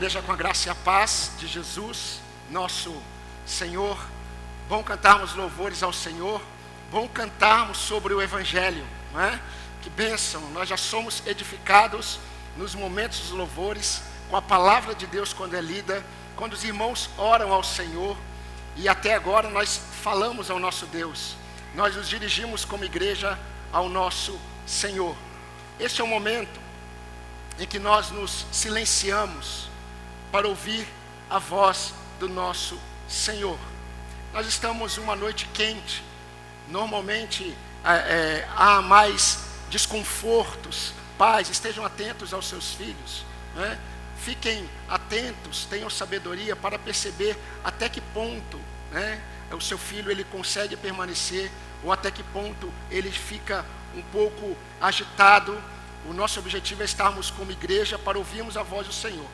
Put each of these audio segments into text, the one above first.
igreja, com a graça e a paz de Jesus, nosso Senhor. Bom cantarmos louvores ao Senhor, bom cantarmos sobre o Evangelho, não é? Que bênção, nós já somos edificados nos momentos dos louvores, com a palavra de Deus quando é lida, quando os irmãos oram ao Senhor, e até agora nós falamos ao nosso Deus, nós nos dirigimos como igreja ao nosso Senhor. Este é o momento em que nós nos silenciamos para ouvir a voz do nosso Senhor. Nós estamos uma noite quente, normalmente há mais desconfortos. Pais, estejam atentos aos seus filhos, né? Fiquem atentos, tenham sabedoria para perceber até que ponto, né, o seu filho ele consegue permanecer, ou até que ponto ele fica um pouco agitado. O nosso objetivo é estarmos como igreja para ouvirmos a voz do Senhor.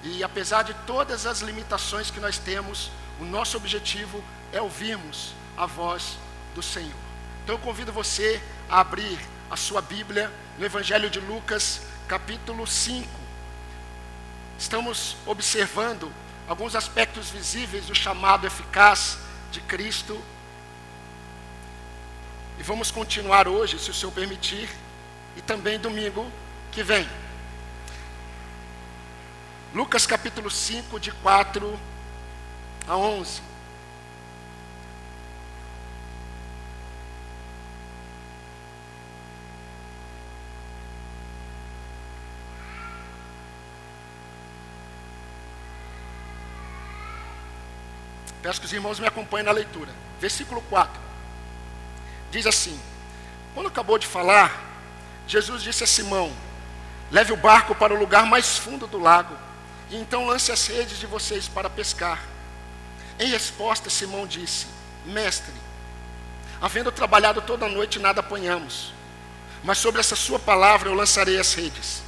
E apesar de todas as limitações que nós temos, o nosso objetivo é ouvirmos a voz do Senhor. Então eu convido você a abrir a sua Bíblia no Evangelho de Lucas, capítulo 5. Estamos observando alguns aspectos visíveis do chamado eficaz de Cristo. E vamos continuar hoje, se o Senhor permitir, e também domingo que vem. Lucas capítulo 5, de 4 a 11. Peço que os irmãos me acompanhem na leitura. Versículo 4. Diz assim: quando acabou de falar, Jesus disse a Simão: leve o barco para o lugar mais fundo do lago, e então lance as redes de vocês para pescar. Em resposta, Simão disse: mestre, havendo trabalhado toda a noite, nada apanhamos, mas sobre essa sua palavra eu lançarei as redes.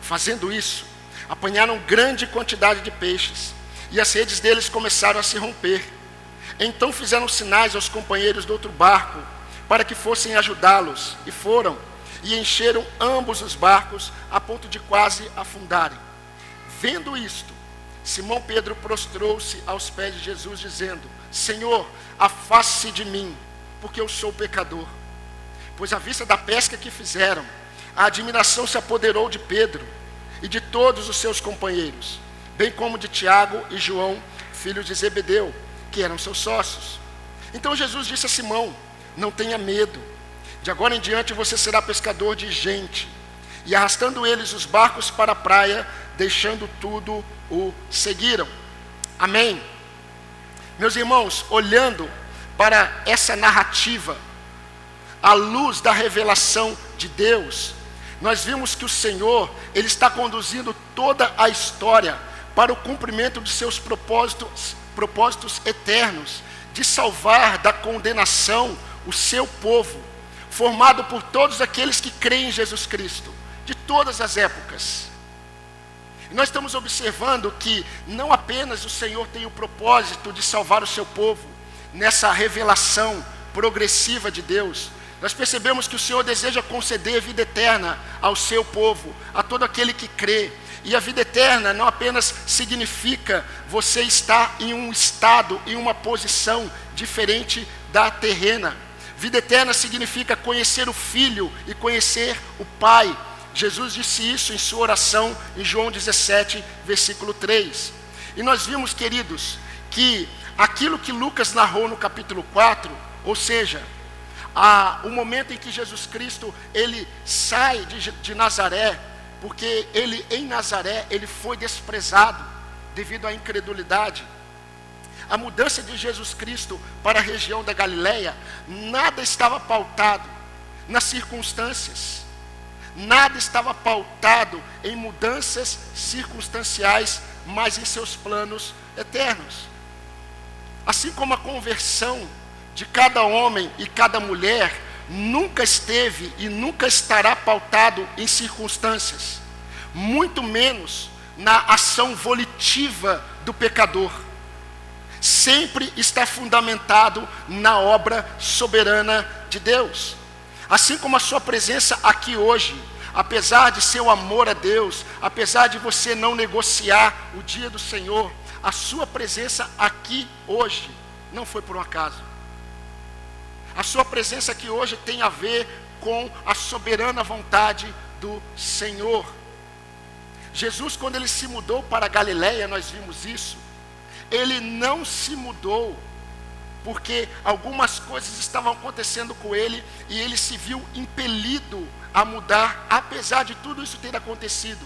Fazendo isso, apanharam grande quantidade de peixes, e as redes deles começaram a se romper. Então fizeram sinais aos companheiros do outro barco, para que fossem ajudá-los, e foram, e encheram ambos os barcos, a ponto de quase afundarem. Vendo isto, Simão Pedro prostrou-se aos pés de Jesus, dizendo: Senhor, afaste-se de mim, porque eu sou pecador. Pois à vista da pesca que fizeram, a admiração se apoderou de Pedro e de todos os seus companheiros, bem como de Tiago e João, filhos de Zebedeu, que eram seus sócios. Então Jesus disse a Simão: não tenha medo, de agora em diante você será pescador de gente. E arrastando eles os barcos para a praia, deixando tudo, o seguiram. Amém. Meus irmãos, olhando para essa narrativa, à luz da revelação de Deus, nós vimos que o Senhor, Ele está conduzindo toda a história para o cumprimento de seus propósitos eternos, de salvar da condenação o seu povo, formado por todos aqueles que creem em Jesus Cristo, de todas as épocas. E nós estamos observando que não apenas o Senhor tem o propósito de salvar o seu povo, nessa revelação progressiva de Deus, nós percebemos que o Senhor deseja conceder vida eterna ao seu povo, a todo aquele que crê. E a vida eterna não apenas significa você estar em um estado, em uma posição diferente da terrena. Vida eterna significa conhecer o Filho e conhecer o Pai. Jesus disse isso em sua oração em João 17, versículo 3. E nós vimos, queridos, que aquilo que Lucas narrou no capítulo 4, ou seja, o momento em que Jesus Cristo ele sai de Nazaré, porque ele em Nazaré ele foi desprezado devido à incredulidade. A mudança de Jesus Cristo para a região da Galileia, nada estava pautado nas circunstâncias, nada estava pautado em mudanças circunstanciais, mas em seus planos eternos. Assim como a conversão de cada homem e cada mulher nunca esteve e nunca estará pautado em circunstâncias, muito menos na ação volitiva do pecador. Sempre está fundamentado na obra soberana de Deus. Assim como a sua presença aqui hoje, apesar de seu amor a Deus, apesar de você não negociar o dia do Senhor, a sua presença aqui hoje não foi por um acaso. A sua presença aqui hoje tem a ver com a soberana vontade do Senhor. Jesus, quando ele se mudou para a Galileia, nós vimos isso, ele não se mudou porque algumas coisas estavam acontecendo com ele e ele se viu impelido a mudar, apesar de tudo isso ter acontecido.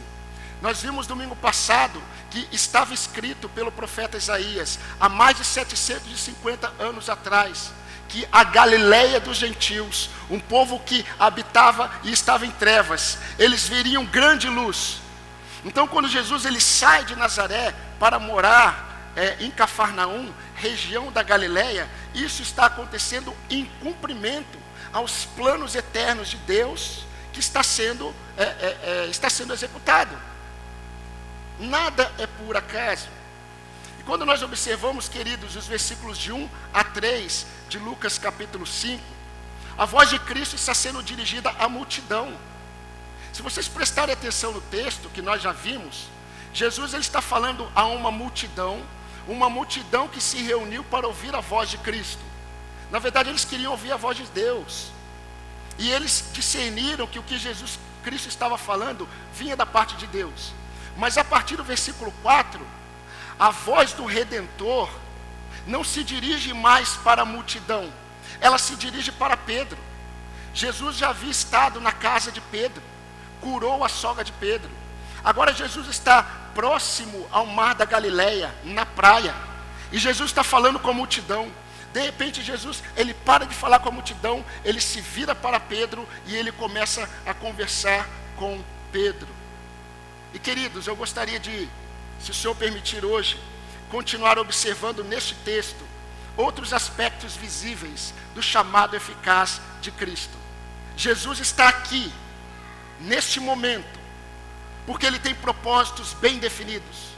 Nós vimos domingo passado que estava escrito pelo profeta Isaías, há mais de 750 anos atrás, que a Galileia dos gentios, um povo que habitava e estava em trevas, eles veriam grande luz. Então, quando Jesus ele sai de Nazaré para morar em Cafarnaum, região da Galileia, isso está acontecendo em cumprimento aos planos eternos de Deus que está sendo executado. Nada é por acaso. E quando nós observamos, queridos, os versículos de 1 a 3 de Lucas capítulo 5, a voz de Cristo está sendo dirigida à multidão. Se vocês prestarem atenção no texto que nós já vimos, Jesus ele está falando a uma multidão que se reuniu para ouvir a voz de Cristo. Na verdade, eles queriam ouvir a voz de Deus. E eles discerniram que o que Jesus Cristo estava falando vinha da parte de Deus. Mas a partir do versículo 4, a voz do Redentor não se dirige mais para a multidão, ela se dirige para Pedro. Jesus já havia estado na casa de Pedro, curou a sogra de Pedro. Agora Jesus está próximo ao mar da Galileia, na praia, e Jesus está falando com a multidão. De repente Jesus, ele para de falar com a multidão, ele se vira para Pedro e ele começa a conversar com Pedro. E queridos, eu gostaria de, se o Senhor permitir hoje, continuar observando neste texto outros aspectos visíveis do chamado eficaz de Cristo. Jesus está aqui, neste momento, porque ele tem propósitos bem definidos.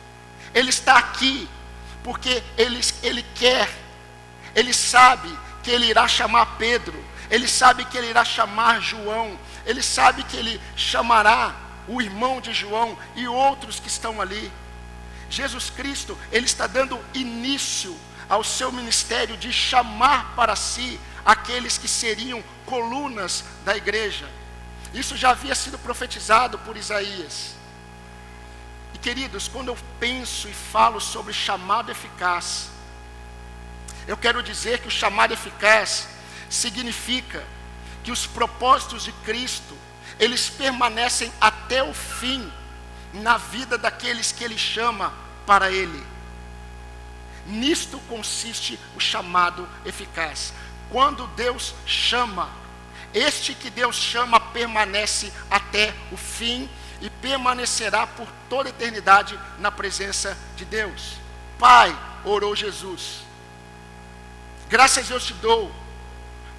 Ele está aqui porque ele quer, ele sabe que ele irá chamar Pedro, ele sabe que ele irá chamar João, ele sabe que ele chamará o irmão de João e outros que estão ali. Jesus Cristo, ele está dando início ao seu ministério de chamar para si aqueles que seriam colunas da igreja. Isso já havia sido profetizado por Isaías. E queridos, quando eu penso e falo sobre chamado eficaz, eu quero dizer que o chamado eficaz significa que os propósitos de Cristo, eles permanecem até o fim na vida daqueles que Ele chama para Ele. Nisto consiste o chamado eficaz. Quando Deus chama, este que Deus chama permanece até o fim e permanecerá por toda a eternidade na presença de Deus. Pai, orou Jesus, graças eu te dou,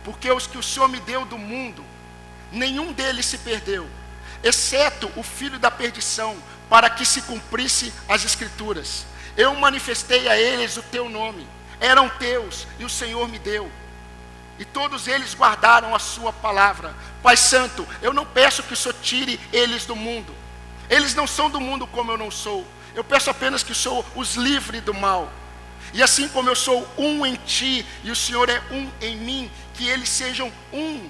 porque os que o Senhor me deu do mundo, nenhum deles se perdeu, exceto o filho da perdição, para que se cumprisse as Escrituras. Eu manifestei a eles o teu nome, eram teus e o Senhor me deu, e todos eles guardaram a sua palavra. Pai Santo, eu não peço que o Senhor tire eles do mundo, eles não são do mundo como eu não sou, eu peço apenas que o Senhor os livre do mal. E assim como eu sou um em ti e o Senhor é um em mim, que eles sejam um,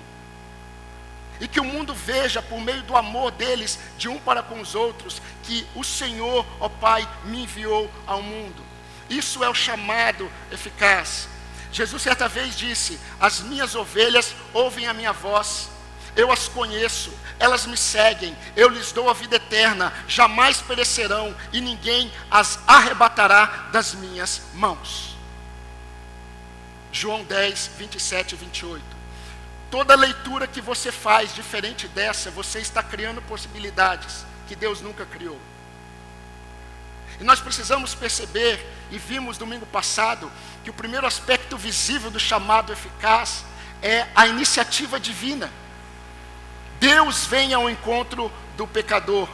e que o mundo veja por meio do amor deles, de um para com os outros, que o Senhor, ó Pai, me enviou ao mundo. Isso é o chamado eficaz. Jesus certa vez disse: as minhas ovelhas ouvem a minha voz, eu as conheço, elas me seguem, eu lhes dou a vida eterna, jamais perecerão e ninguém as arrebatará das minhas mãos. João 10, 27 e 28. Toda leitura que você faz diferente dessa, você está criando possibilidades que Deus nunca criou. E nós precisamos perceber, e vimos domingo passado, que o primeiro aspecto visível do chamado eficaz é a iniciativa divina. Deus vem ao encontro do pecador.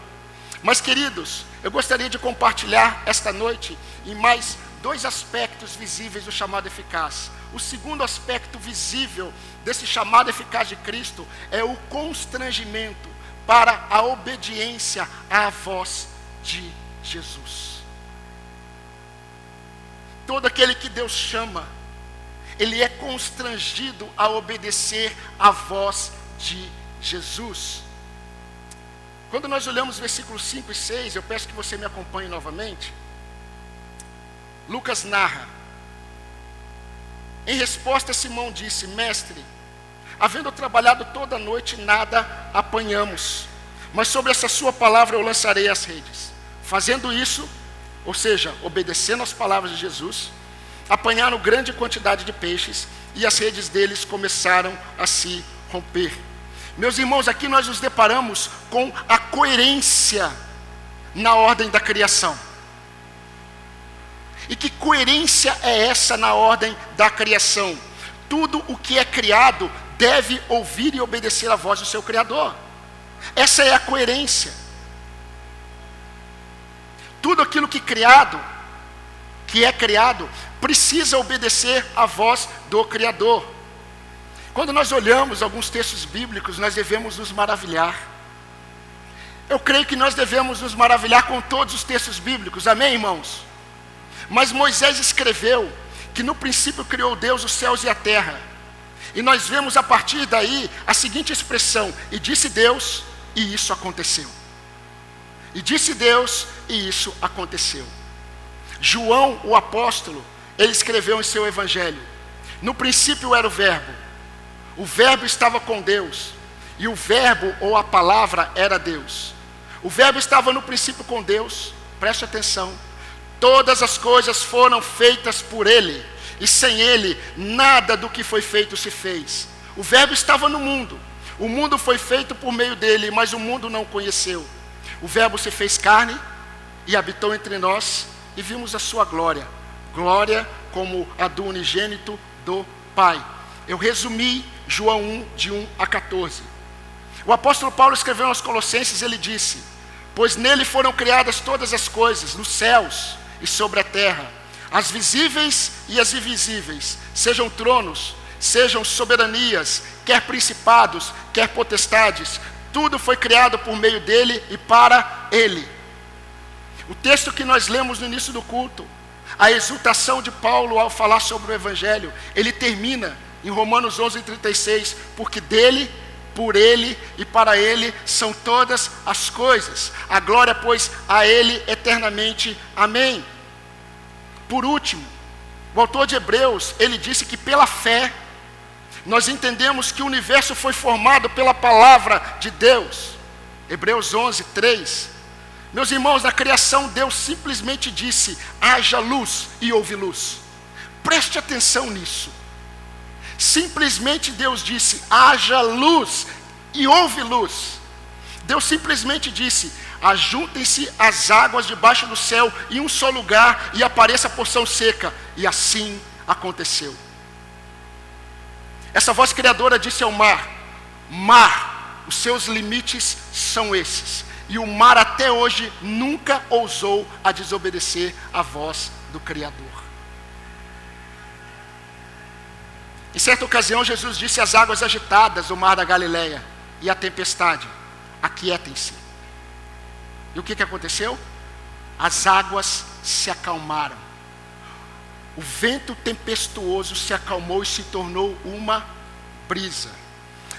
Mas queridos, eu gostaria de compartilhar esta noite em mais dois aspectos visíveis do chamado eficaz. O segundo aspecto visível desse chamado eficaz de Cristo é o constrangimento para a obediência à voz de Jesus. Todo aquele que Deus chama, ele é constrangido a obedecer à voz de Jesus. Quando nós olhamos versículos 5 e 6, eu peço que você me acompanhe novamente. Lucas narra: em resposta, Simão disse: mestre, havendo trabalhado toda a noite, nada apanhamos, mas sobre essa sua palavra eu lançarei as redes. Fazendo isso, ou seja, obedecendo às palavras de Jesus, apanharam grande quantidade de peixes, e as redes deles começaram a se romper. Meus irmãos, aqui nós nos deparamos com a coerência na ordem da criação. E que coerência é essa na ordem da criação? Tudo o que é criado deve ouvir e obedecer à voz do seu Criador. Essa é a coerência. Tudo aquilo que é criado, precisa obedecer à voz do Criador. Quando nós olhamos alguns textos bíblicos, nós devemos nos maravilhar. Eu creio que nós devemos nos maravilhar com todos os textos bíblicos, amém, irmãos? Mas Moisés escreveu que no princípio criou Deus os céus e a terra. E nós vemos a partir daí a seguinte expressão: e disse Deus, e isso aconteceu. E disse Deus, e isso aconteceu. João, o apóstolo, ele escreveu em seu evangelho: no princípio era o verbo estava com Deus, e o verbo ou a palavra era Deus. O verbo estava no princípio com Deus, preste atenção. Todas as coisas foram feitas por ele, e sem ele nada do que foi feito se fez. O verbo estava no mundo, o mundo foi feito por meio dele, mas o mundo não o conheceu. O verbo se fez carne e habitou entre nós, e vimos a sua glória, glória como a do unigênito do Pai. Eu resumi João 1, de 1 a 14. O apóstolo Paulo escreveu aos Colossenses, ele disse: pois nele foram criadas todas as coisas, nos céus e sobre a terra, as visíveis e as invisíveis, sejam tronos, sejam soberanias, quer principados, quer potestades, tudo foi criado por meio dele e para ele. O texto que nós lemos no início do culto, a exultação de Paulo ao falar sobre o Evangelho, ele termina em Romanos 11:36, porque dele, por ele e para ele são todas as coisas. A glória, pois, a ele eternamente. Amém. Por último, o autor de Hebreus, ele disse que pela fé, nós entendemos que o universo foi formado pela palavra de Deus. Hebreus 11:3. Meus irmãos, na criação Deus simplesmente disse: haja luz, e houve luz. Preste atenção nisso. Simplesmente Deus disse: haja luz, e houve luz. Deus simplesmente disse: ajuntem-se as águas debaixo do céu em um só lugar, e apareça a porção seca. E assim aconteceu. Essa voz criadora disse ao mar: mar, os seus limites são esses. E o mar até hoje nunca ousou a desobedecer à voz do Criador. Em certa ocasião Jesus disse às águas agitadas do mar da Galileia e à tempestade: aquietem-se. E o que aconteceu? As águas se acalmaram. O vento tempestuoso se acalmou e se tornou uma brisa.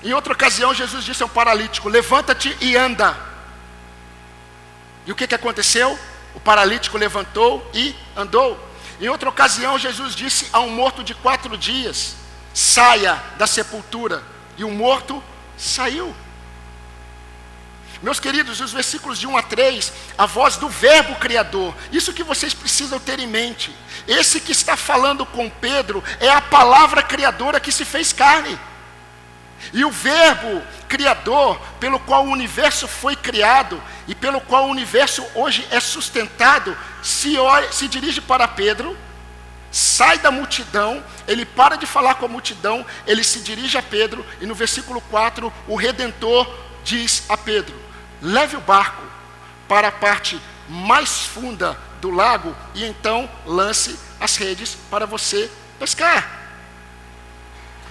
Em outra ocasião Jesus disse ao paralítico: levanta-te e anda. E o que aconteceu? O paralítico levantou e andou. Em outra ocasião Jesus disse a um morto de 4 dias: saia da sepultura. E o morto saiu. Meus queridos, os versículos de 1 a 3, a voz do verbo criador. Isso que vocês precisam ter em mente. Esse que está falando com Pedro é a palavra criadora que se fez carne. E o verbo criador, pelo qual o universo foi criado e pelo qual o universo hoje é sustentado, se dirige para Pedro, sai da multidão, ele para de falar com a multidão, ele se dirige a Pedro, e no versículo 4, o Redentor diz a Pedro: leve o barco para a parte mais funda do lago, e então lance as redes para você pescar.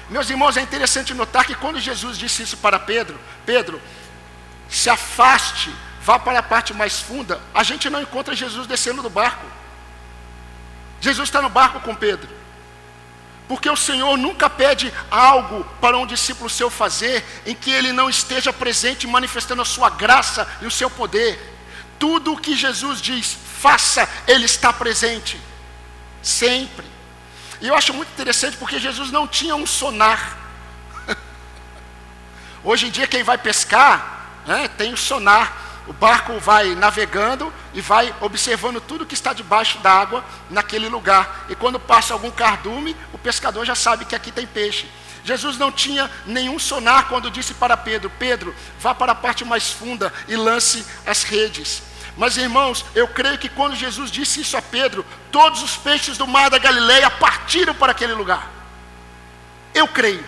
Meus irmãos, é interessante notar que quando Jesus disse isso para Pedro: Pedro, se afaste, vá para a parte mais funda, a gente não encontra Jesus descendo do barco. Jesus está no barco com Pedro. Porque o Senhor nunca pede algo para um discípulo seu fazer, em que ele não esteja presente, manifestando a sua graça e o seu poder. Tudo o que Jesus diz, faça, Ele está presente. Sempre. E eu acho muito interessante porque Jesus não tinha um sonar. Hoje em dia quem vai pescar, tem o sonar. O barco vai navegando e vai observando tudo que está debaixo d'água naquele lugar. E quando passa algum cardume, o pescador já sabe que aqui tem peixe. Jesus não tinha nenhum sonar quando disse para Pedro: Pedro, vá para a parte mais funda e lance as redes. Mas irmãos, eu creio que quando Jesus disse isso a Pedro, todos os peixes do mar da Galileia partiram para aquele lugar. Eu creio.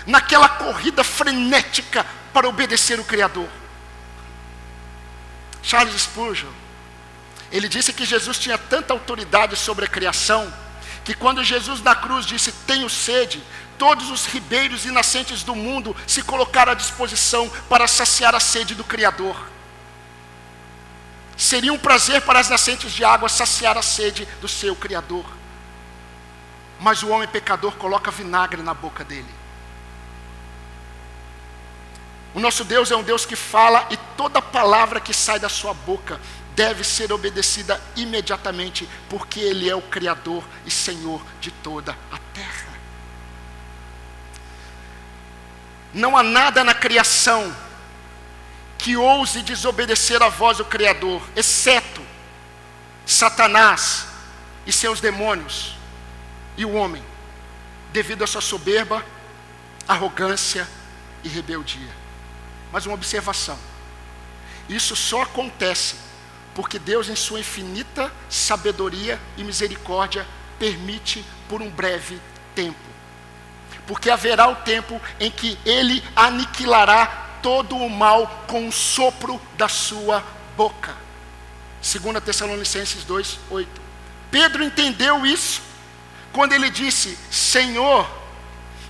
Naquela corrida frenética para obedecer o Criador. Charles Spurgeon, ele disse que Jesus tinha tanta autoridade sobre a criação, que quando Jesus na cruz disse: tenho sede, todos os ribeiros e nascentes do mundo se colocaram à disposição para saciar a sede do Criador. Seria um prazer para as nascentes de água saciar a sede do seu Criador. Mas o homem pecador coloca vinagre na boca dele. O nosso Deus é um Deus que fala, e toda palavra que sai da sua boca deve ser obedecida imediatamente, porque Ele é o Criador e Senhor de toda a terra. Não há nada na criação que ouse desobedecer a voz do Criador, exceto Satanás e seus demônios e o homem, devido à sua soberba, arrogância e rebeldia. Mas uma observação: isso só acontece porque Deus, em sua infinita sabedoria e misericórdia, permite por um breve tempo. Porque haverá o tempo em que Ele aniquilará todo o mal com o sopro da sua boca. 2 Tessalonicenses 2:8. Pedro entendeu isso quando ele disse: Senhor,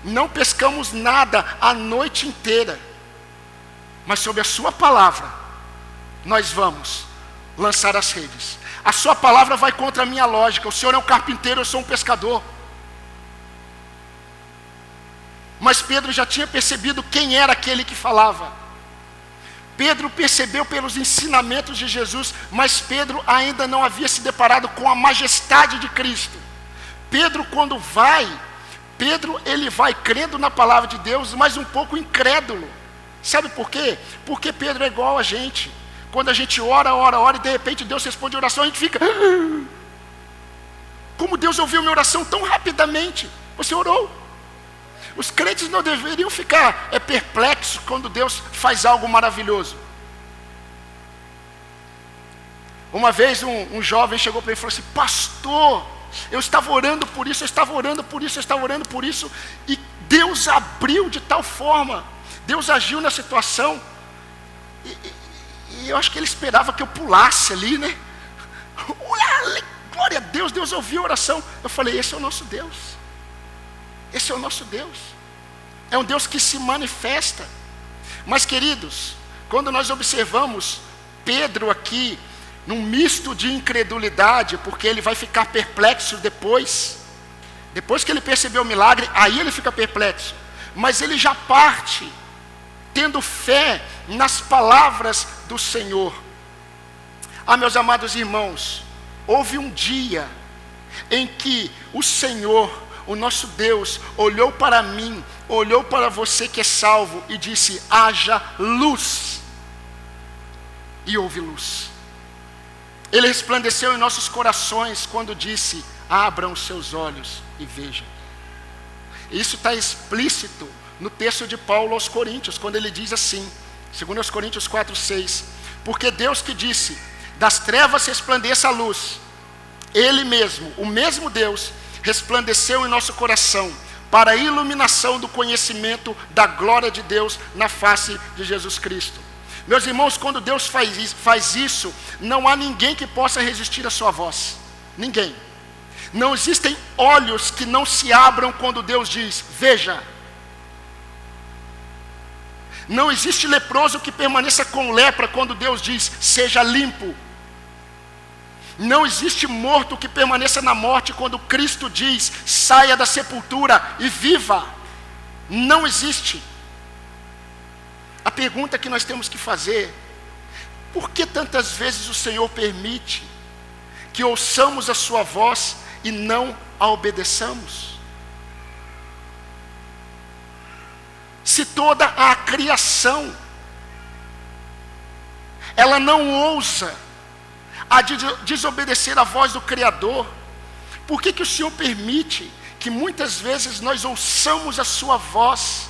não pescamos nada a noite inteira, mas sob a sua palavra nós vamos lançar as redes. A sua palavra vai contra a minha lógica. O Senhor é um carpinteiro, eu sou um pescador. Mas Pedro já tinha percebido quem era aquele que falava. Pedro percebeu pelos ensinamentos de Jesus, mas Pedro ainda não havia se deparado com a majestade de Cristo. Pedro, quando ele vai crendo na palavra de Deus, mas um pouco incrédulo. Sabe por quê? Porque Pedro é igual a gente. Quando a gente ora e de repente Deus responde a oração, a gente fica: como Deus ouviu minha oração tão rapidamente? Você orou. Os crentes não deveriam ficar perplexos quando Deus faz algo maravilhoso. Uma vez um jovem chegou para mim e falou assim: pastor, eu estava orando por isso, e Deus abriu de tal forma, Deus agiu na situação, e eu acho que ele esperava que eu pulasse ali, né? Glória a Deus, Deus ouviu a oração. Eu falei: esse é o nosso Deus. Esse é o nosso Deus. É um Deus que se manifesta. Mas queridos, quando nós observamos Pedro aqui, num misto de incredulidade, porque ele vai ficar perplexo depois que ele percebeu o milagre, aí ele fica perplexo. Mas ele já parte tendo fé nas palavras do Senhor. Meus amados irmãos, houve um dia em que o Senhor, o nosso Deus, olhou para mim, olhou para você que é salvo e disse: haja luz. E houve luz. Ele resplandeceu em nossos corações quando disse: abram os seus olhos e vejam. Isso está explícito no texto de Paulo aos Coríntios, quando ele diz assim, 2 Coríntios 4:6, porque Deus que disse: das trevas resplandeça a luz, Ele mesmo, o mesmo Deus, resplandeceu em nosso coração, para a iluminação do conhecimento da glória de Deus na face de Jesus Cristo. Meus irmãos, quando Deus faz isso, não há ninguém que possa resistir à sua voz. Ninguém. Não existem olhos que não se abram quando Deus diz: veja. Não existe leproso que permaneça com lepra quando Deus diz, seja limpo. Não existe morto que permaneça na morte quando Cristo diz, saia da sepultura e viva. Não existe. A pergunta que nós temos que fazer, por que tantas vezes o Senhor permite que ouçamos a sua voz e não a obedeçamos? Se toda a criação, ela não ousa a desobedecer a voz do Criador, por que o Senhor permite que muitas vezes nós ouçamos a sua voz,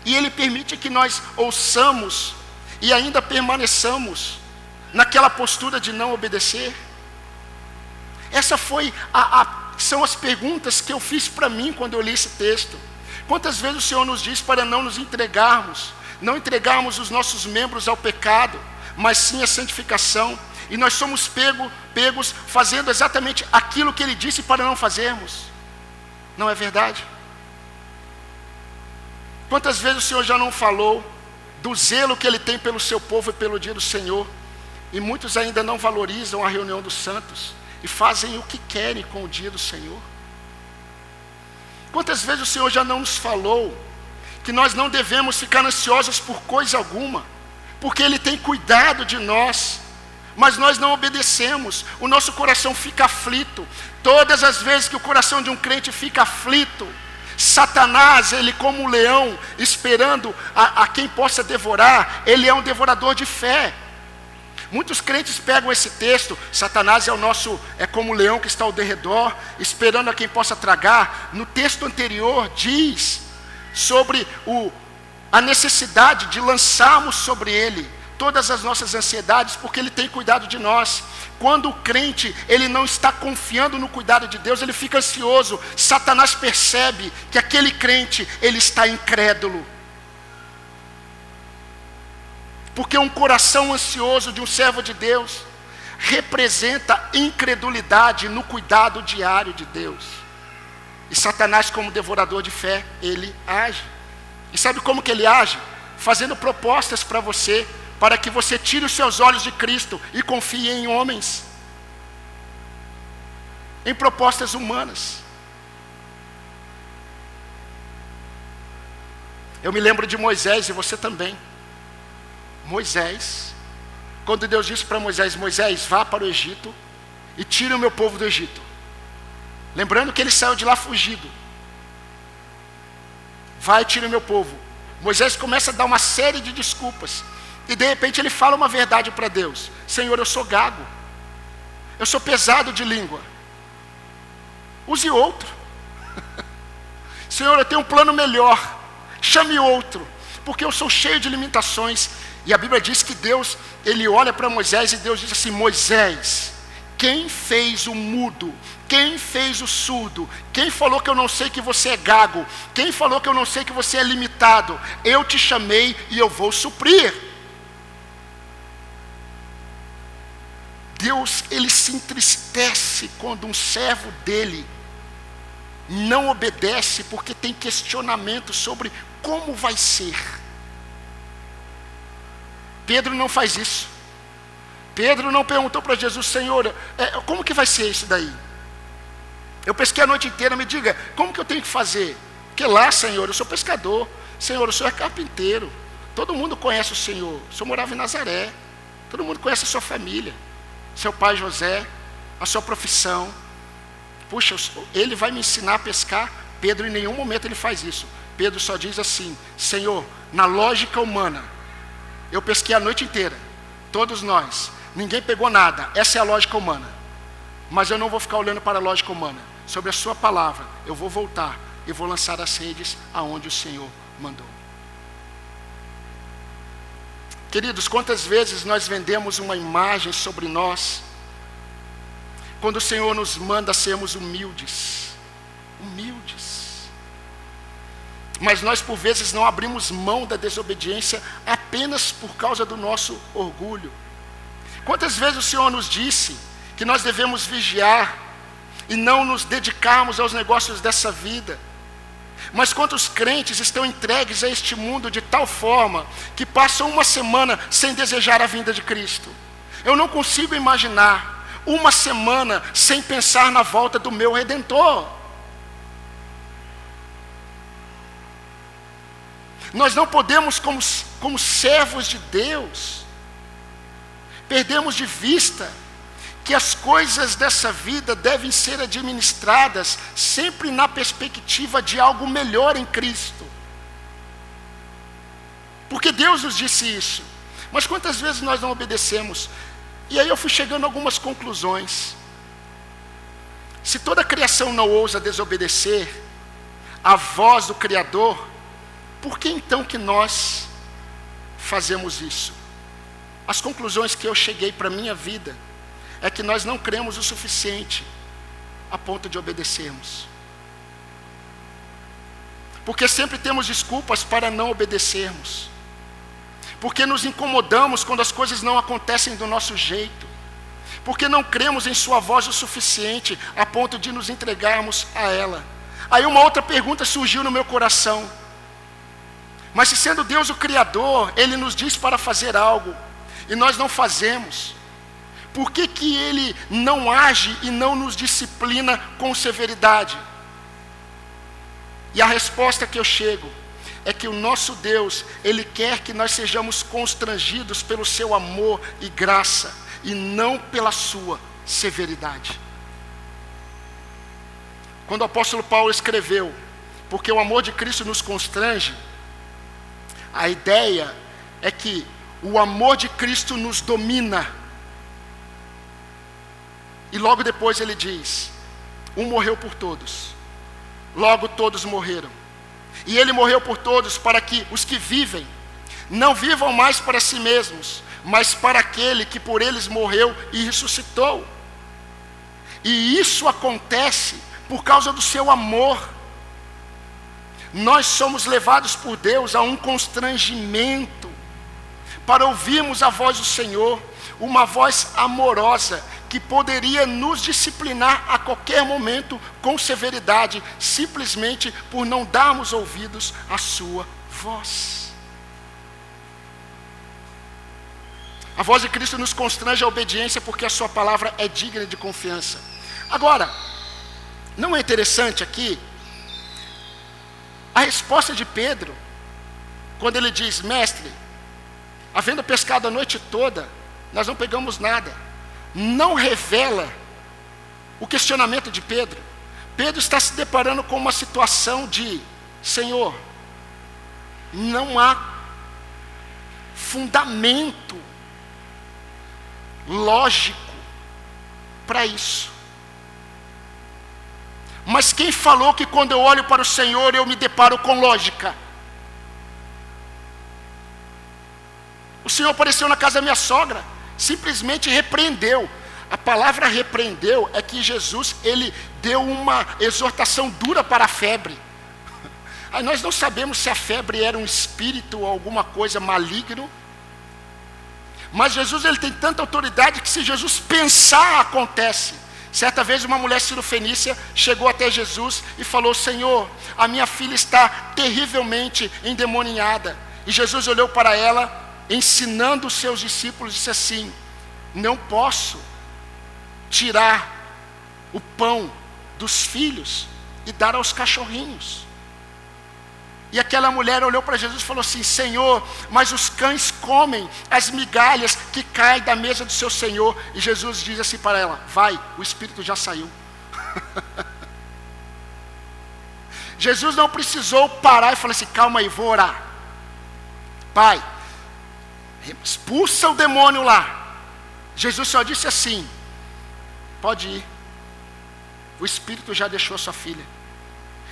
e Ele permite que nós ouçamos e ainda permaneçamos naquela postura de não obedecer? Essa foi são as perguntas que eu fiz para mim quando eu li esse texto. Quantas vezes o Senhor nos diz para não nos entregarmos, não entregarmos os nossos membros ao pecado, mas sim à santificação, e nós somos pegos fazendo exatamente aquilo que Ele disse para não fazermos. Não é verdade? Quantas vezes o Senhor já não falou do zelo que Ele tem pelo seu povo e pelo dia do Senhor, e muitos ainda não valorizam a reunião dos santos, e fazem o que querem com o dia do Senhor? Quantas vezes o Senhor já não nos falou que nós não devemos ficar ansiosos por coisa alguma, porque Ele tem cuidado de nós, mas nós não obedecemos, o nosso coração fica aflito. Todas as vezes que o coração de um crente fica aflito, Satanás, ele como um leão, esperando a quem possa devorar, ele é um devorador de fé. Muitos crentes pegam esse texto, Satanás é como um leão que está ao derredor, esperando a quem possa tragar. No texto anterior diz sobre a necessidade de lançarmos sobre ele todas as nossas ansiedades, porque Ele tem cuidado de nós. Quando o crente, ele não está confiando no cuidado de Deus, ele fica ansioso. Satanás percebe que aquele crente, ele está incrédulo. Porque um coração ansioso de um servo de Deus representa incredulidade no cuidado diário de Deus. E Satanás, como devorador de fé, ele age. E sabe como que ele age? Fazendo propostas para você, para que você tire os seus olhos de Cristo e confie em homens, em propostas humanas. Eu me lembro de Moisés, e você também. Moisés, quando Deus disse para Moisés, Moisés, vá para o Egito e tire o meu povo do Egito. Lembrando que ele saiu de lá fugido. Vai e tire o meu povo. Moisés começa a dar uma série de desculpas. E de repente ele fala uma verdade para Deus. Senhor, eu sou gago. Eu sou pesado de língua. Use outro. Senhor, eu tenho um plano melhor. Chame outro. Porque eu sou cheio de limitações. E a Bíblia diz que Deus, ele olha para Moisés e Deus diz assim, Moisés, quem fez o mudo? Quem fez o surdo? Quem falou que eu não sei que você é gago? Quem falou que eu não sei que você é limitado? Eu te chamei e eu vou suprir. Deus, ele se entristece quando um servo dele não obedece, porque tem questionamento sobre como vai ser. Pedro não faz isso. Pedro não perguntou para Jesus, Senhor, como que vai ser isso daí? Eu pesquei a noite inteira, me diga, como que eu tenho que fazer? Porque lá, Senhor, eu sou pescador. Senhor, o Senhor é carpinteiro. Todo mundo conhece o Senhor. O Senhor morava em Nazaré. Todo mundo conhece a sua família. Seu pai José, a sua profissão. Puxa, ele vai me ensinar a pescar. Pedro em nenhum momento ele faz isso. Pedro só diz assim, Senhor, na lógica humana, eu pesquei a noite inteira, todos nós, ninguém pegou nada, essa é a lógica humana. Mas eu não vou ficar olhando para a lógica humana. Sobre a sua palavra, eu vou voltar e vou lançar as redes aonde o Senhor mandou. Queridos, quantas vezes nós vendemos uma imagem sobre nós, quando o Senhor nos manda sermos humildes, mas nós por vezes não abrimos mão da desobediência apenas por causa do nosso orgulho. Quantas vezes o Senhor nos disse que nós devemos vigiar e não nos dedicarmos aos negócios dessa vida? Mas quantos crentes estão entregues a este mundo de tal forma que passam uma semana sem desejar a vinda de Cristo? Eu não consigo imaginar uma semana sem pensar na volta do meu Redentor. Nós não podemos, como servos de Deus, perdemos de vista que as coisas dessa vida devem ser administradas sempre na perspectiva de algo melhor em Cristo. Porque Deus nos disse isso. Mas quantas vezes nós não obedecemos? E aí eu fui chegando a algumas conclusões. Se toda a criação não ousa desobedecer à voz do Criador, por que então que nós fazemos isso? As conclusões que eu cheguei para a minha vida é que nós não cremos o suficiente a ponto de obedecermos. Porque sempre temos desculpas para não obedecermos. Porque nos incomodamos quando as coisas não acontecem do nosso jeito. Porque não cremos em sua voz o suficiente a ponto de nos entregarmos a ela. Aí uma outra pergunta surgiu no meu coração. Mas se sendo Deus o Criador, Ele nos diz para fazer algo, e nós não fazemos, por que que Ele não age e não nos disciplina com severidade? E a resposta que eu chego é que o nosso Deus, Ele quer que nós sejamos constrangidos pelo seu amor e graça, e não pela sua severidade. Quando o apóstolo Paulo escreveu, porque o amor de Cristo nos constrange, a ideia é que o amor de Cristo nos domina. E logo depois ele diz, um morreu por todos, logo todos morreram. E ele morreu por todos para que os que vivem, não vivam mais para si mesmos, mas para aquele que por eles morreu e ressuscitou. E isso acontece por causa do seu amor. Nós somos levados por Deus a um constrangimento, para ouvirmos a voz do Senhor, uma voz amorosa, que poderia nos disciplinar a qualquer momento com severidade, simplesmente por não darmos ouvidos à sua voz. A voz de Cristo nos constrange à obediência, porque a sua palavra é digna de confiança. Agora, não é interessante aqui a resposta de Pedro, quando ele diz, mestre, havendo pescado a noite toda, nós não pegamos nada. Não revela o questionamento de Pedro. Pedro está se deparando com uma situação de, Senhor, não há fundamento lógico para isso. Mas quem falou que quando eu olho para o Senhor eu me deparo com lógica? O Senhor apareceu na casa da minha sogra, simplesmente repreendeu. A palavra repreendeu é que Jesus, ele deu uma exortação dura para a febre. Aí nós não sabemos se a febre era um espírito ou alguma coisa maligno. Mas Jesus, ele tem tanta autoridade que se Jesus pensar, acontece. Certa vez uma mulher cirofenícia chegou até Jesus e falou, Senhor, a minha filha está terrivelmente endemoniada. E Jesus olhou para ela, ensinando os seus discípulos, e disse assim, não posso tirar o pão dos filhos e dar aos cachorrinhos. E aquela mulher olhou para Jesus e falou assim, Senhor, mas os cães comem as migalhas que caem da mesa do seu Senhor. E Jesus diz assim para ela, vai, o espírito já saiu. Jesus não precisou parar e falar assim, calma aí, vou orar. Pai, expulsa o demônio lá. Jesus só disse assim, pode ir. O espírito já deixou a sua filha.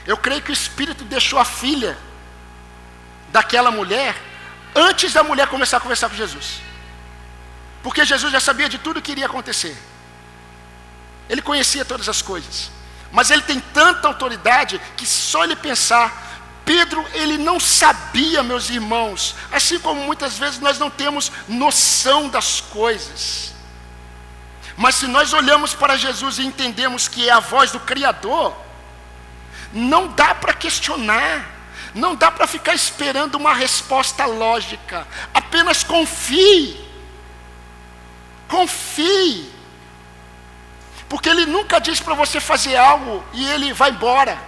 Eu creio que o espírito deixou a filha daquela mulher antes da mulher começar a conversar com Jesus. Porque Jesus já sabia de tudo que iria acontecer. Ele conhecia todas as coisas. Mas ele tem tanta autoridade que só ele pensar. Pedro, ele não sabia, meus irmãos, assim como muitas vezes nós não temos noção das coisas. Mas se nós olhamos para Jesus e entendemos que é a voz do Criador, Não dá para questionar. Não dá para ficar esperando uma resposta lógica. Apenas confie. Confie. Porque Ele nunca diz para você fazer algo e Ele vai embora.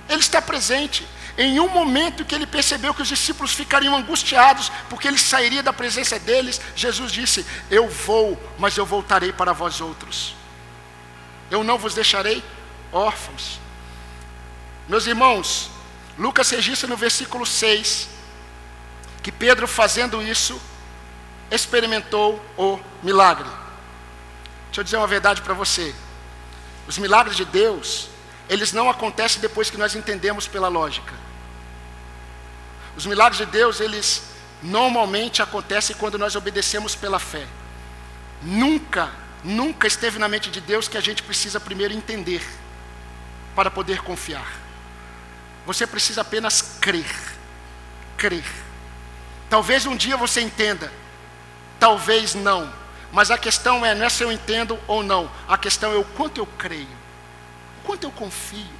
Ele está presente. Em um momento que Ele percebeu que os discípulos ficariam angustiados, porque Ele sairia da presença deles, Jesus disse: eu vou, mas eu voltarei para vós outros. Eu não vos deixarei órfãos. Meus irmãos, Lucas registra no versículo 6, que Pedro, fazendo isso, experimentou o milagre. Deixa eu dizer uma verdade para você. Os milagres de Deus, eles não acontecem depois que nós entendemos pela lógica. Os milagres de Deus, eles normalmente acontecem quando nós obedecemos pela fé. Nunca esteve na mente de Deus que a gente precisa primeiro entender para poder confiar. Você precisa apenas crer. Crer. Talvez um dia você entenda, talvez não. Mas a questão não é se eu entendo ou não. A questão é o quanto eu creio, o quanto eu confio.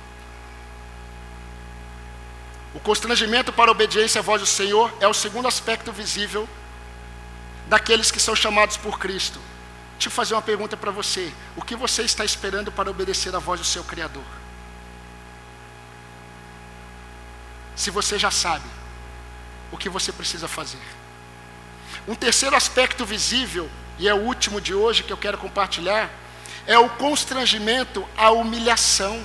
O constrangimento para a obediência à voz do Senhor é o segundo aspecto visível daqueles que são chamados por Cristo. Deixa eu fazer uma pergunta para você. O que você está esperando para obedecer à voz do seu Criador? Se você já sabe o que você precisa fazer. Um terceiro aspecto visível, e é o último de hoje que eu quero compartilhar, é o constrangimento à humilhação.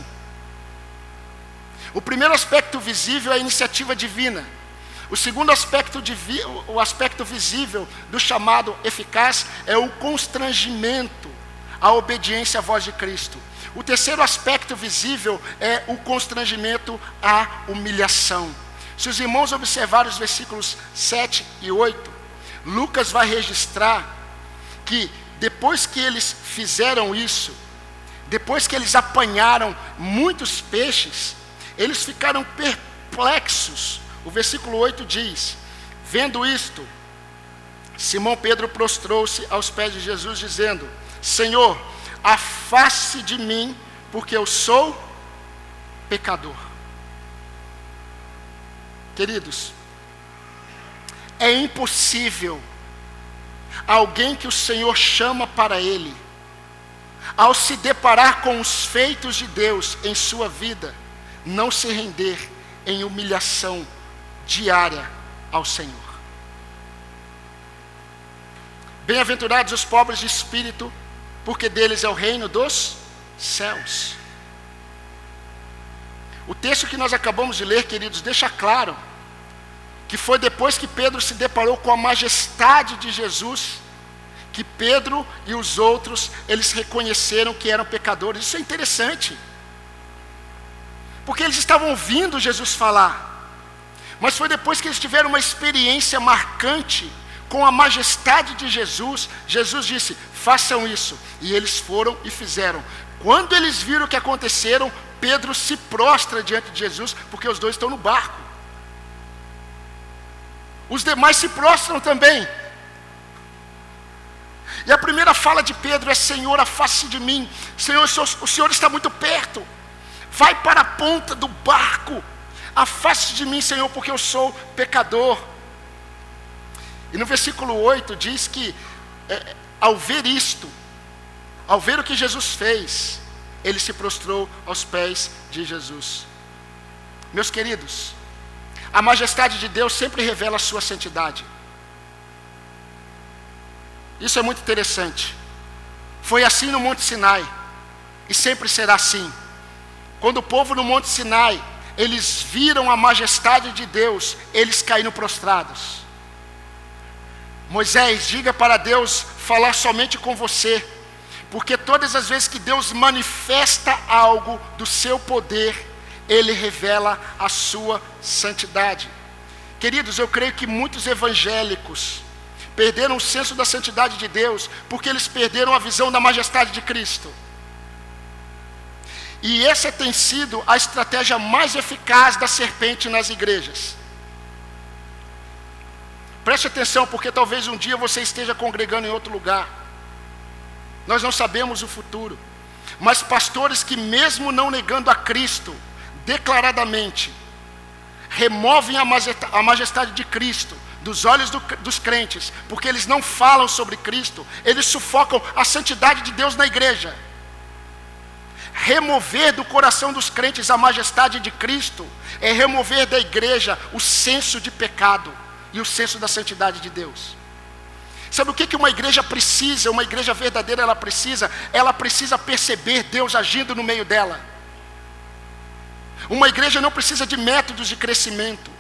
O primeiro aspecto visível é a iniciativa divina. O segundo aspecto, o aspecto visível do chamado eficaz é o constrangimento à obediência à voz de Cristo. O terceiro aspecto visível é o constrangimento à humilhação. Se os irmãos observarem os versículos 7 e 8, Lucas vai registrar que depois que eles fizeram isso, depois que eles apanharam muitos peixes, eles ficaram perplexos. O versículo 8 diz: vendo isto, Simão Pedro prostrou-se aos pés de Jesus, dizendo: Senhor, afaste de mim, porque eu sou pecador. Queridos, é impossível alguém que o Senhor chama para Ele, ao se deparar com os feitos de Deus em sua vida, não se render em humilhação diária ao Senhor. Bem-aventurados os pobres de espírito, porque deles é o reino dos céus. O texto que nós acabamos de ler, queridos, deixa claro que foi depois que Pedro se deparou com a majestade de Jesus, que Pedro e os outros, eles reconheceram que eram pecadores. Isso é interessante, porque eles estavam ouvindo Jesus falar, mas foi depois que eles tiveram uma experiência marcante com a majestade de Jesus. Jesus disse: façam isso, e eles foram e fizeram. Quando eles viram o que aconteceram, Pedro se prostra diante de Jesus, porque os dois estão no barco. Os demais se prostram também. E a primeira fala de Pedro é: Senhor, afaste de mim. Senhor, o Senhor está muito perto. Vai para a ponta do barco. Afaste de mim, Senhor, porque eu sou pecador. E no versículo 8 diz que, ao ver isto, ao ver o que Jesus fez, ele se prostrou aos pés de Jesus. Meus queridos, a majestade de Deus sempre revela a sua santidade. Isso é muito interessante. Foi assim no Monte Sinai, e sempre será assim. Quando o povo no Monte Sinai, eles viram a majestade de Deus, eles caíram prostrados. Moisés, diga para Deus falar somente com você, porque todas as vezes que Deus manifesta algo do seu poder, Ele revela a sua santidade. Queridos, eu creio que muitos evangélicos perderam o senso da santidade de Deus, porque eles perderam a visão da majestade de Cristo. E essa tem sido a estratégia mais eficaz da serpente nas igrejas. Preste atenção, porque talvez um dia você esteja congregando em outro lugar. Nós não sabemos o futuro. Mas pastores que, mesmo não negando a Cristo declaradamente, removem a majestade de Cristo dos olhos dos crentes, porque eles não falam sobre Cristo, eles sufocam a santidade de Deus na igreja. Remover do coração dos crentes a majestade de Cristo é remover da igreja o senso de pecado e o senso da santidade de Deus. Sabe o que uma igreja precisa? Uma igreja verdadeira, ela precisa perceber Deus agindo no meio dela. Uma igreja não precisa de métodos de crescimento.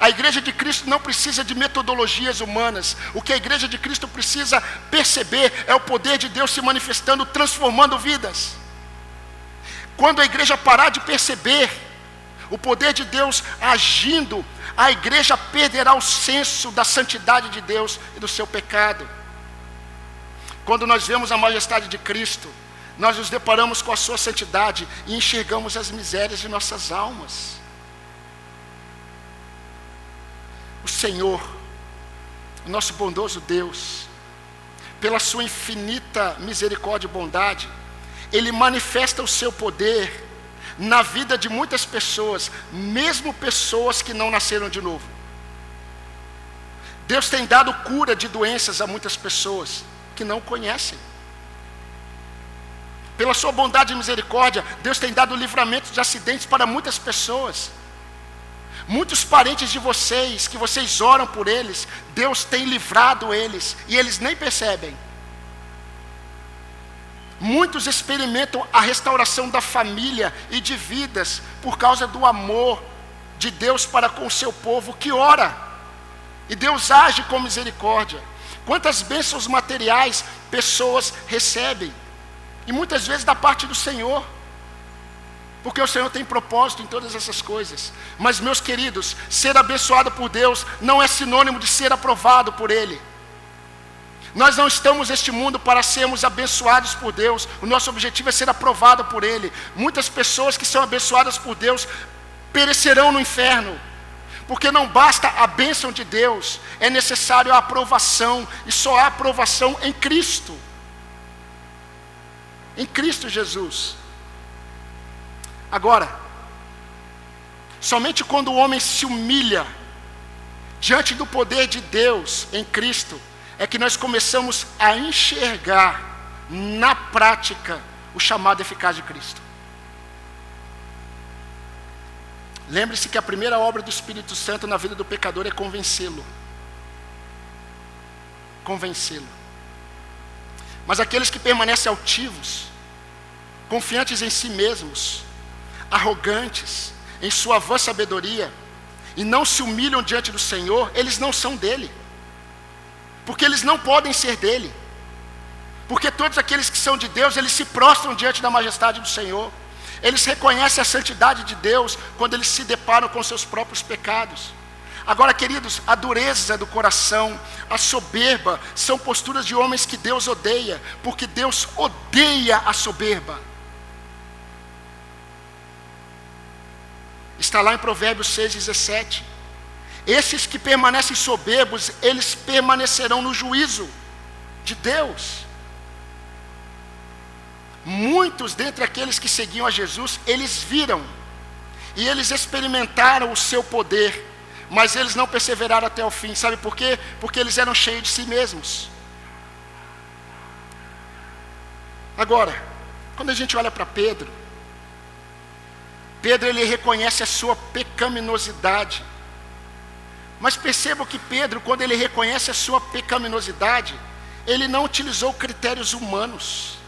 A igreja de Cristo não precisa de metodologias humanas. O que a igreja de Cristo precisa perceber é o poder de Deus se manifestando, transformando vidas. Quando a igreja parar de perceber o poder de Deus agindo, a igreja perderá o senso da santidade de Deus e do seu pecado. Quando nós vemos a majestade de Cristo, nós nos deparamos com a sua santidade e enxergamos as misérias de nossas almas. O Senhor, o nosso bondoso Deus, pela sua infinita misericórdia e bondade, Ele manifesta o seu poder na vida de muitas pessoas, mesmo pessoas que não nasceram de novo. Deus tem dado cura de doenças a muitas pessoas que não conhecem. Pela sua bondade e misericórdia, Deus tem dado livramento de acidentes para muitas pessoas. Muitos parentes de vocês, que vocês oram por eles, Deus tem livrado eles, e eles nem percebem. Muitos experimentam a restauração da família e de vidas por causa do amor de Deus para com o seu povo que ora. E Deus age com misericórdia. Quantas bênçãos materiais pessoas recebem, e muitas vezes da parte do Senhor, porque o Senhor tem propósito em todas essas coisas. Mas, meus queridos, ser abençoado por Deus não é sinônimo de ser aprovado por Ele. Nós não estamos neste mundo para sermos abençoados por Deus. O nosso objetivo é ser aprovado por Ele. Muitas pessoas que são abençoadas por Deus perecerão no inferno, porque não basta a bênção de Deus, é necessário a aprovação, e só há aprovação em Cristo. Em Cristo Jesus. Agora, somente quando o homem se humilha diante do poder de Deus em Cristo, é que nós começamos a enxergar na prática o chamado eficaz de Cristo. Lembre-se que a primeira obra do Espírito Santo na vida do pecador é convencê-lo. Convencê-lo. Mas aqueles que permanecem altivos, confiantes em si mesmos, arrogantes em sua vã sabedoria, e não se humilham diante do Senhor, eles não são dele. Porque eles não podem ser dele. Porque todos aqueles que são de Deus, eles se prostram diante da majestade do Senhor. Eles reconhecem a santidade de Deus quando eles se deparam com seus próprios pecados. Agora, queridos, a dureza do coração, a soberba, são posturas de homens que Deus odeia, porque Deus odeia a soberba. Está lá em Provérbios 6,17. Esses que permanecem soberbos, eles permanecerão no juízo de Deus. Muitos dentre aqueles que seguiam a Jesus, eles viram e eles experimentaram o seu poder, mas eles não perseveraram até o fim. Sabe por quê? Porque eles eram cheios de si mesmos. Agora, quando a gente olha para Pedro, ele reconhece a sua pecaminosidade. Mas perceba que Pedro, quando ele reconhece a sua pecaminosidade, ele não utilizou critérios humanos.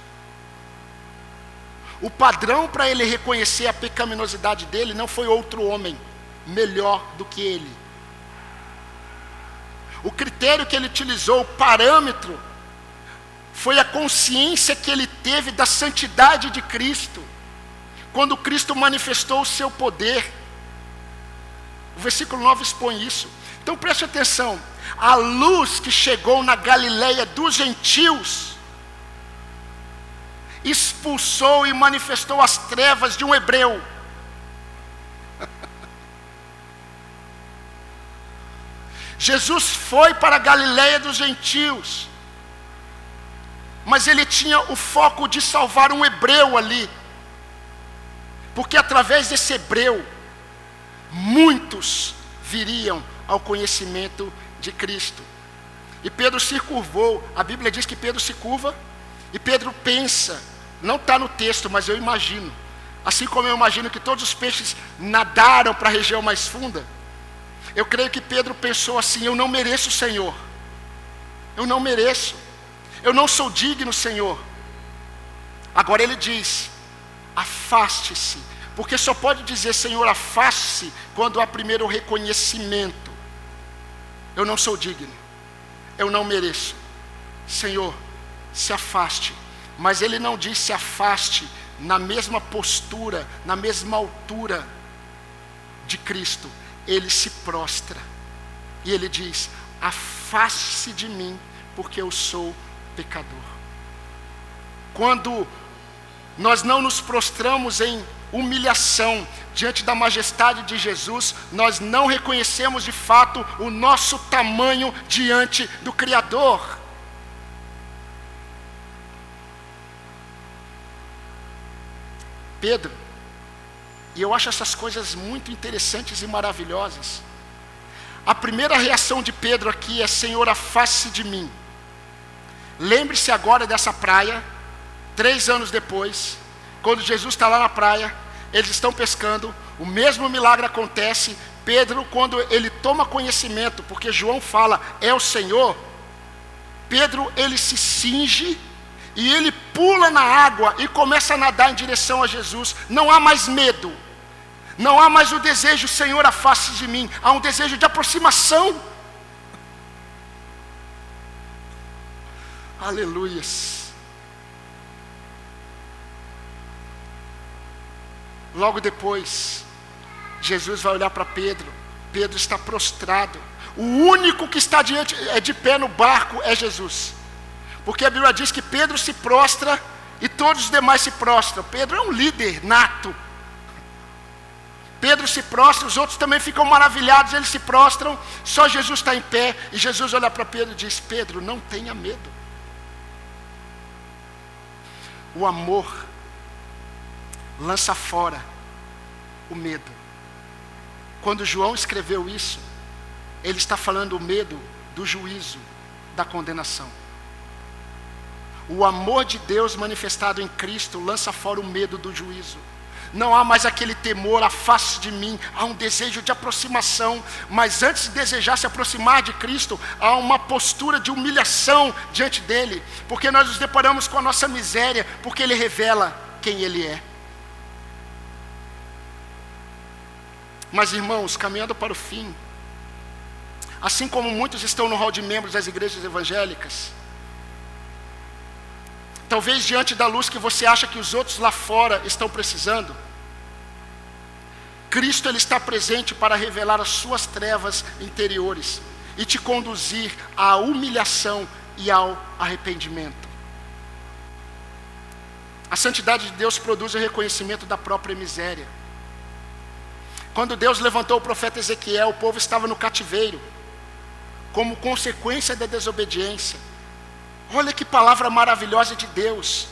O padrão para ele reconhecer a pecaminosidade dele não foi outro homem melhor do que ele. O critério que ele utilizou, o parâmetro, foi a consciência que ele teve da santidade de Cristo, quando Cristo manifestou o seu poder. O versículo 9 expõe isso. Então preste atenção. A luz que chegou na Galileia dos gentios expulsou e manifestou as trevas de um hebreu. Jesus foi para a Galileia dos gentios. mas ele tinha o foco de salvar um hebreu ali. Porque através desse hebreu, muitos viriam ao conhecimento de Cristo. E Pedro se curvou. A Bíblia diz que Pedro se curva e Pedro pensa. Não está no texto, mas eu imagino. Assim como eu imagino que todos os peixes nadaram para a região mais funda, eu creio que Pedro pensou assim: eu não mereço o Senhor. Eu não mereço. Eu não sou digno, Senhor. Agora ele diz: afaste-se. Porque só pode dizer Senhor, afaste-se, quando há primeiro o reconhecimento. Eu não sou digno. Eu não mereço. Senhor, se afaste. Mas ele não diz se afaste na mesma postura, na mesma altura de Cristo. Ele se prostra. E ele diz: afaste-se de mim, porque eu sou pecador. Quando nós não nos prostramos em humilhação diante da majestade de Jesus, nós não reconhecemos de fato o nosso tamanho diante do Criador. Pedro, e eu acho essas coisas muito interessantes e maravilhosas. A primeira reação de Pedro aqui é: Senhor, afaste-se de mim. Lembre-se agora dessa praia, 3 anos depois, quando Jesus está lá na praia, eles estão pescando, o mesmo milagre acontece. Pedro, quando ele toma conhecimento, porque João fala, é o Senhor, Pedro, ele se cinge, e ele pula na água e começa a nadar em direção a Jesus. Não há mais medo, não há mais o desejo, Senhor, afaste-se de mim. Há um desejo de aproximação. Aleluias. Logo depois, Jesus vai olhar para Pedro. Pedro está prostrado. O único que está de pé no barco é Jesus. Porque a Bíblia diz que Pedro se prostra e todos os demais se prostram. Pedro é um líder nato. Pedro se prostra, os outros também ficam maravilhados, eles se prostram, só Jesus está em pé. E Jesus olha para Pedro e diz: Pedro, não tenha medo. O amor lança fora o medo. Quando João escreveu isso, ele está falando o medo do juízo, da condenação. O amor de Deus manifestado em Cristo lança fora o medo do juízo. Não há mais aquele temor, afaste de mim. Há um desejo de aproximação. Mas antes de desejar se aproximar de Cristo, há uma postura de humilhação diante dele. Porque nós nos deparamos com a nossa miséria, porque ele revela quem ele é. Mas irmãos, caminhando para o fim, assim como muitos estão no hall de membros das igrejas evangélicas, talvez diante da luz que você acha que os outros lá fora estão precisando, Cristo, ele está presente para revelar as suas trevas interiores e te conduzir à humilhação e ao arrependimento. A santidade de Deus produz o reconhecimento da própria miséria. Quando Deus levantou o profeta Ezequiel, o povo estava no cativeiro, como consequência da desobediência. Olha que palavra maravilhosa de Deus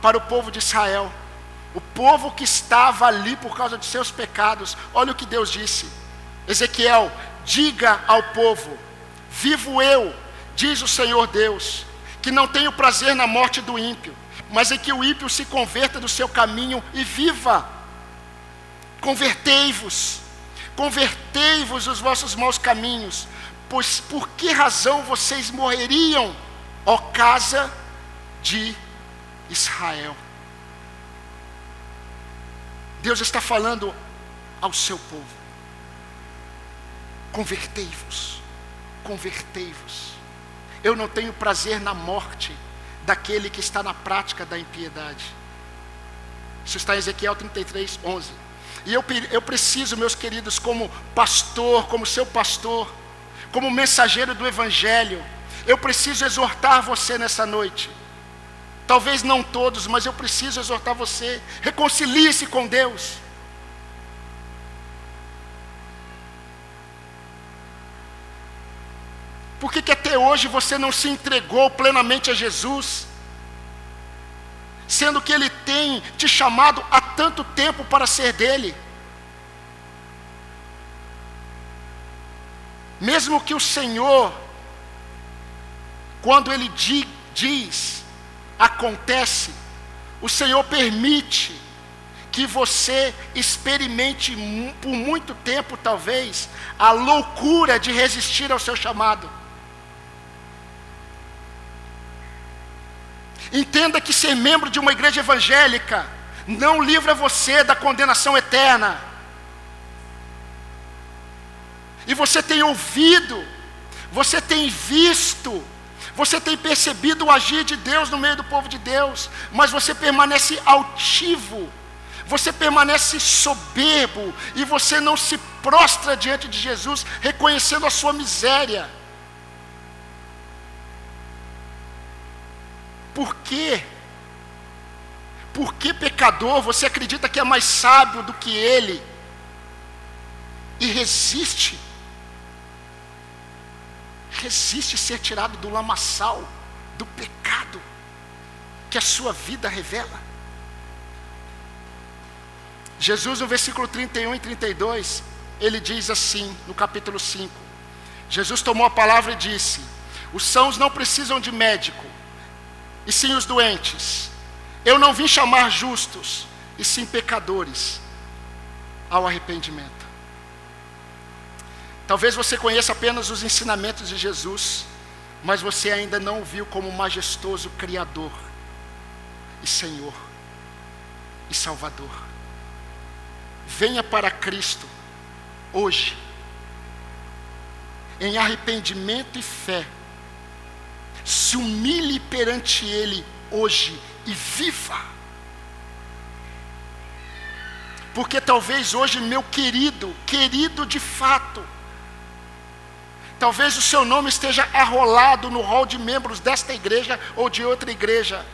para o povo de Israel. O povo que estava ali por causa de seus pecados. Olha o que Deus disse. Ezequiel, diga ao povo: vivo eu, diz o Senhor Deus, que não tenho prazer na morte do ímpio, mas em que o ímpio se converta do seu caminho e viva. Convertei-vos dos vossos maus caminhos, pois por que razão vocês morreriam, ó casa de Israel? Deus está falando ao seu povo: convertei-vos, convertei-vos. Eu não tenho prazer na morte daquele que está na prática da impiedade. Isso está em Ezequiel 33, 11. E eu preciso, meus queridos, como pastor, como seu pastor, como mensageiro do Evangelho, eu preciso exortar você nessa noite. Talvez não todos, mas eu preciso exortar você. Reconcilie-se com Deus. Por que até hoje você não se entregou plenamente a Jesus? sendo que Ele tem te chamado há tanto tempo para ser dele. Mesmo que o Senhor, quando Ele diz, acontece, o Senhor permite que você experimente por muito tempo, talvez, a loucura de resistir ao seu chamado. Entenda que ser membro de uma igreja evangélica não livra você da condenação eterna. E você tem ouvido, você tem visto, você tem percebido o agir de Deus no meio do povo de Deus, mas você permanece altivo, você permanece soberbo, e você não se prostra diante de Jesus, reconhecendo a sua miséria. Por quê? Porque pecador, você acredita que é mais sábio do que Ele, e resiste ser tirado do lamaçal, do pecado, que a sua vida revela. Jesus, no versículo 31 e 32, Ele diz assim, no capítulo 5, Jesus tomou a palavra e disse: os sãos não precisam de médico, e sim os doentes. Eu não vim chamar justos, e sim pecadores ao arrependimento. Talvez você conheça apenas os ensinamentos de Jesus, mas você ainda não o viu como majestoso Criador, e Senhor, e Salvador. Venha para Cristo hoje, em arrependimento e fé. Se humilhe perante Ele hoje e viva. Porque talvez hoje, meu querido de fato, talvez o seu nome esteja arrolado no rol de membros desta igreja ou de outra igreja,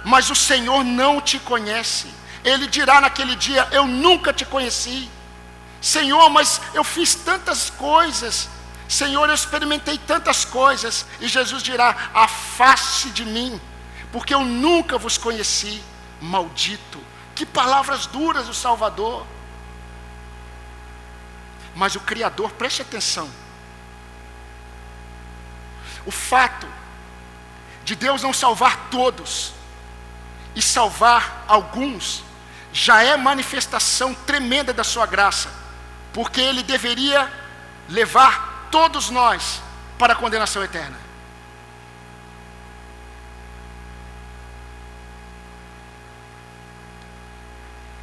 mas o Senhor não te conhece. Ele dirá naquele dia: eu nunca te conheci. Senhor, mas eu fiz tantas coisas. Senhor, eu experimentei tantas coisas. E Jesus dirá: afaste de mim, porque eu nunca vos conheci, maldito. Que palavras duras do Salvador. Mas o Criador, preste atenção, o fato de Deus não salvar todos e salvar alguns, já é manifestação tremenda da sua graça, porque Ele deveria levar todos nós para a condenação eterna.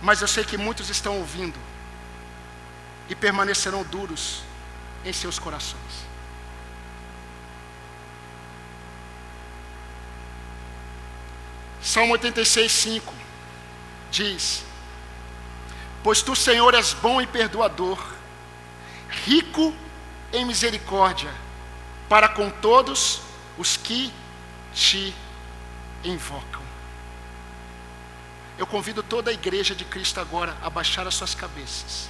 Mas eu sei que muitos estão ouvindo e permanecerão duros em seus corações. Salmo 86, 5 diz: pois tu, Senhor, és bom e perdoador, rico em misericórdia, para com todos os que te invocam. Eu convido toda a igreja de Cristo agora a baixar as suas cabeças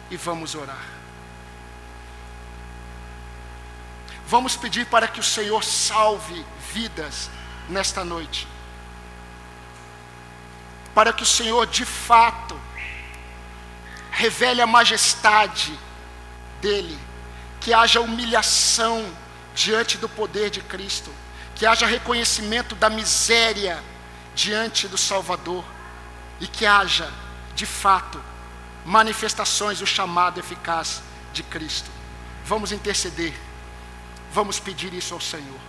e vamos orar. Vamos pedir para que o Senhor salve vidas nesta noite, para que o Senhor de fato revele a majestade dEle, que haja humilhação diante do poder de Cristo, que haja reconhecimento da miséria diante do Salvador, e que haja de fato manifestações do chamado eficaz de Cristo. Vamos interceder, vamos pedir isso ao Senhor.